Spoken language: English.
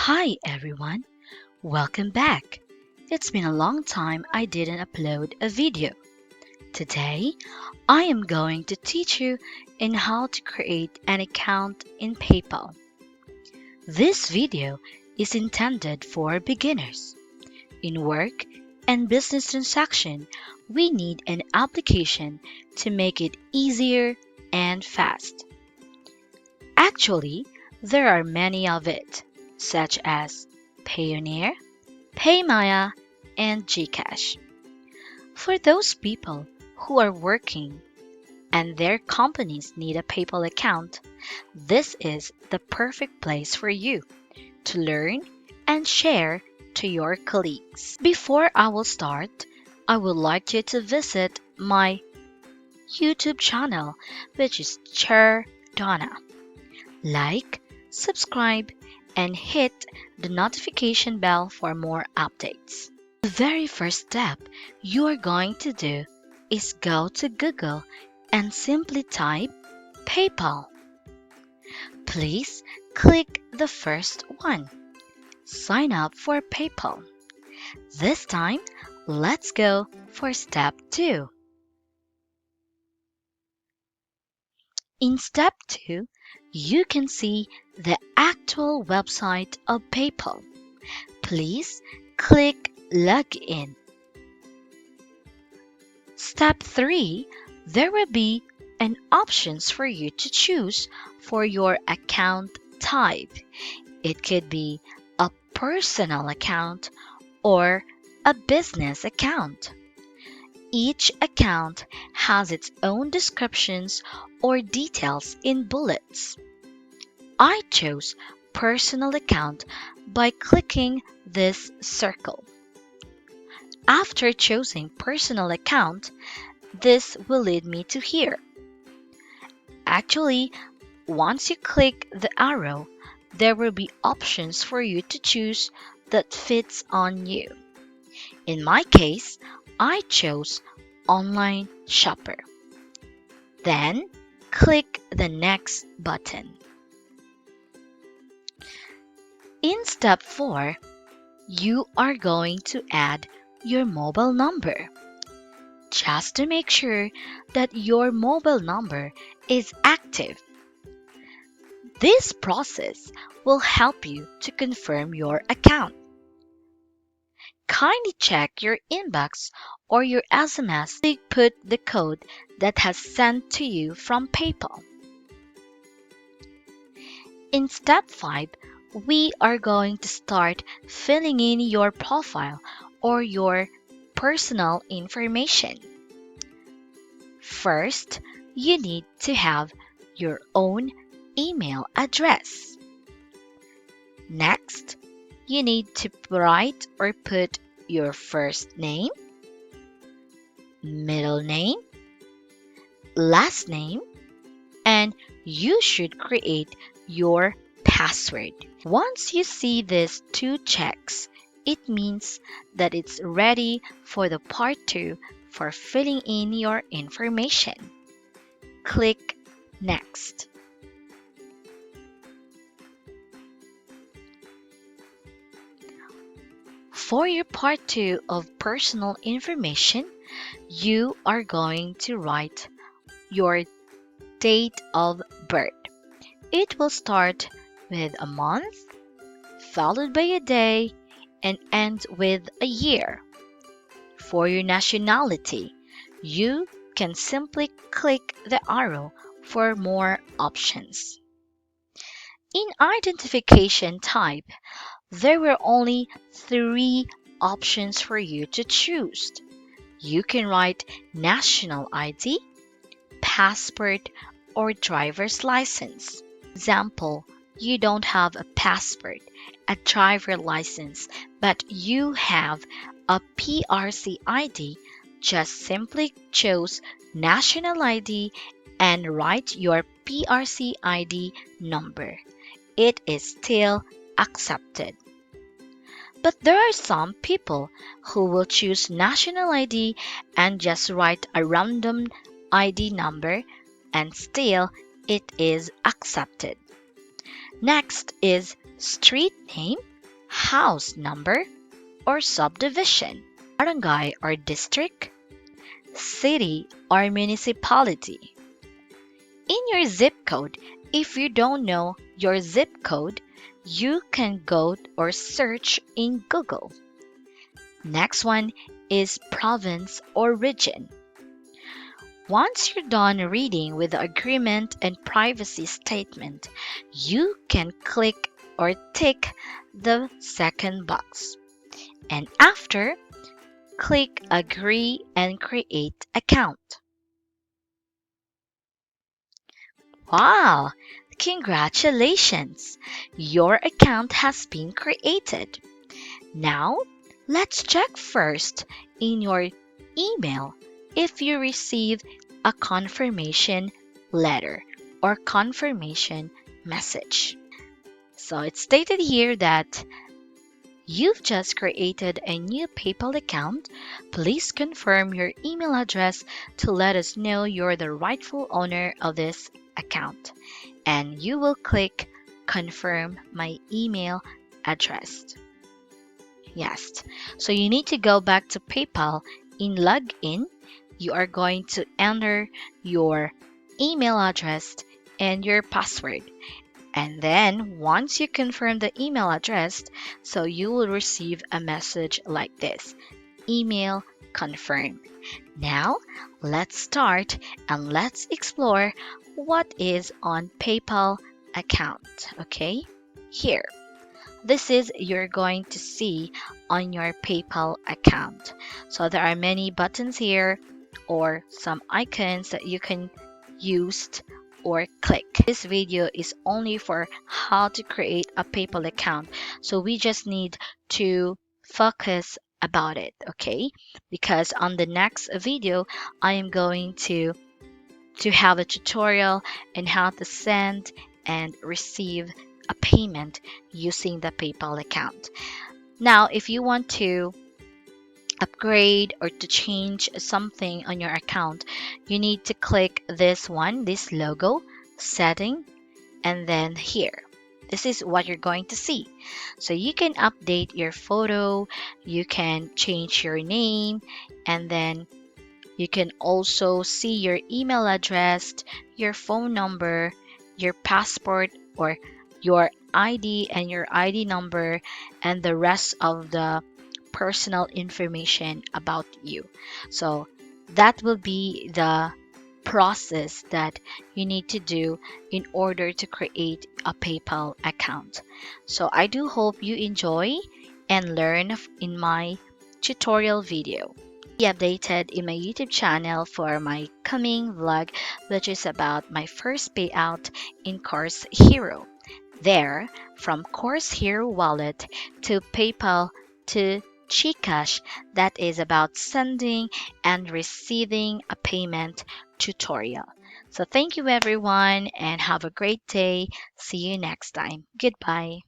Hi everyone, welcome back. It's been a long time I didn't upload a video. Today, I am going to teach you in how to create an account in PayPal. This video is intended for beginners. In work and business transaction, we need an application to make it easier and fast. Actually, there are many of it, such as Payoneer, Paymaya, and Gcash. For those people who are working and their companies need a PayPal account, this is the perfect place for you to learn and share to your colleagues. Before I will start, I would like you to visit my YouTube channel, which is Chair Donna. Like, subscribe, and hit the notification bell for more updates. The very first step you are going to do is go to Google and simply type PayPal. Please click the first one. Sign up for PayPal. This time, let's go for step 2. In step 2, you can see the actual website of PayPal. Please click Login. Step 3, there will be an options for you to choose for your account type. It could be a personal account or a business account. Each account has its own descriptions or details in bullets. I chose personal account by clicking this circle. After choosing personal account, this will lead me to here. Actually, once you click the arrow, there will be options for you to choose that fits on you. In my case, I chose online shopper. Then click the next button. In step 4, you are going to add your mobile number. Just to make sure that your mobile number is active. This process will help you to confirm your account. Kindly check your inbox or your SMS to put the code that has sent to you from PayPal. In step 5, we are going to start filling in your profile or your personal information. First, you need to have your own email address. Next, you need to write or put your first name, middle name, last name, and you should create your password. Once you see these 2 checks, it means that it's ready for the part 2 for filling in your information. Click Next. For your part 2 of personal information, you are going to write your date of birth. It will start with a month, followed by a day, and end with a year. For your nationality, you can simply click the arrow for more options. In identification type, there were only 3 options for you to choose. You can write national ID, passport, or driver's license. Example, you don't have a passport, a driver license, but you have a PRC ID, just simply choose national ID and write your PRC ID number. It is still accepted. But there are some people who will choose national ID and just write a random ID number and still it is accepted. Next is street name house number or subdivision, barangay or district, city or municipality. In your zip code, if you don't know your zip code, you can go or search in Google. Next one is province or region. Once you're done reading with the agreement and privacy statement, you can click or tick the second box. And after, click Agree and Create Account. Wow! Congratulations! Your account has been created. Now, let's check first in your email if you received a confirmation letter or confirmation message. So it's stated here that you've just created a new PayPal account. Please confirm your email address to let us know you're the rightful owner of this account. And you will click Confirm my email address. Yes. So you need to go back to PayPal. In login, you are going to enter your email address and your password. And then once you confirm the email address, so you will receive a message like this: email confirmed. Now, let's start and let's explore what is on PayPal account. Okay? Here. This is you're going to see on your PayPal account. So there are many buttons here or some icons that you can use or click. This video is only for how to create a PayPal account. So we just need to focus about it, okay? Because on the next video, I am going to have a tutorial on how to send and receive a payment using the PayPal account. Now, if you want to upgrade or to change something on your account, you need to click this one, this logo, setting, and then here. This is what you're going to see. So you can update your photo, you can change your name, and then you can also see your email address, your phone number, your passport or your ID and your ID number, and the rest of the personal information about you. So that will be the process that you need to do in order to create a PayPal account. So I do hope you enjoy and learn in my tutorial video. Be updated in my YouTube channel for my coming vlog, which is about my first payout in Course Hero. There, from Course Hero wallet to PayPal to GCash, that is about sending and receiving a payment tutorial. So thank you everyone and have a great day. See you next time. Goodbye.